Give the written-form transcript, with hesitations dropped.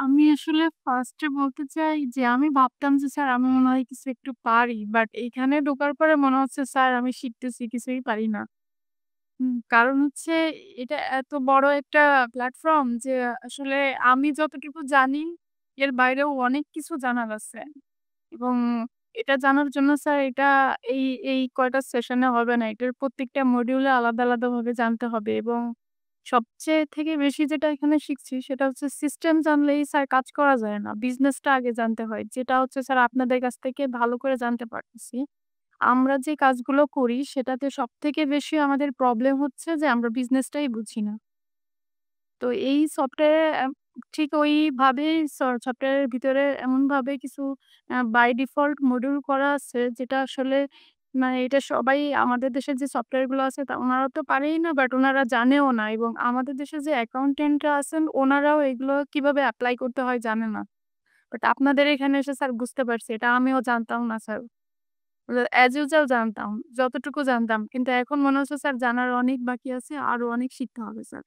আমি আসলে ফার্স্ট এ বলতে চাই যে আমি ভাবতাম যে স্যার আমি মনে হয় কিছু একটু পারি। বাট এইখানে ঢোকার পরে মনে হচ্ছে স্যার আমি শিখতেছি কিছুই পারি না। কারণ হচ্ছে এটা এত বড় একটা প্ল্যাটফর্ম যে আসলে আমি যতটুকু জানি এর বাইরেও অনেক কিছু জানার আছে। এবং এটা জানার জন্য স্যার এটা এই, এই কয়টা সেশনে হবে না। এটার প্রত্যেকটা মডিউলে আলাদা, আলাদাভাবে জানতে হবে এবং সবচেয়ে থেকে বেশি যেটা এখানে শিখছি সেটা হচ্ছে সিস্টেম জানলেই স্যার কাজ করা যায় না। বিজনেসটা আগে জানতে হয়। যেটা হচ্ছে স্যার আপনাদের কাছ থেকে ভালো করে জানতে পারতেছি। আমরা যে কাজগুলো করি সেটাতে সবথেকে বেশি আমাদের প্রবলেম হচ্ছে যে আমরা বিজনেসটাই বুঝি না। তো এই সফটওয়্যারে ঠিক ওইভাবেই সফটওয়্যারের ভিতরে এমনভাবে কিছু বাই ডিফল্ট মডিউল করা আছে যেটা আসলে মানে এটা সবাই আমাদের দেশের যে সফটওয়্যার গুলো আছে ওনারা তো পারেই না বাট ওনারা জানেও না এবং আমাদের দেশে যে অ্যাকাউন্টেন্টরা আছেন ওনারাও এগুলো কিভাবে এপ্লাই করতে হয় জানে না। বাট আপনাদের এখানে এসে স্যার বুঝতে পারছি এটা আমিও জানতাম না স্যার। অ্যাজ ইউজুয়াল জানতাম। যতটুকু জানতাম। কিন্তু এখন মনে হচ্ছে স্যার জানার অনেক বাকি আছে। আরো অনেক শিখতে হবে স্যার।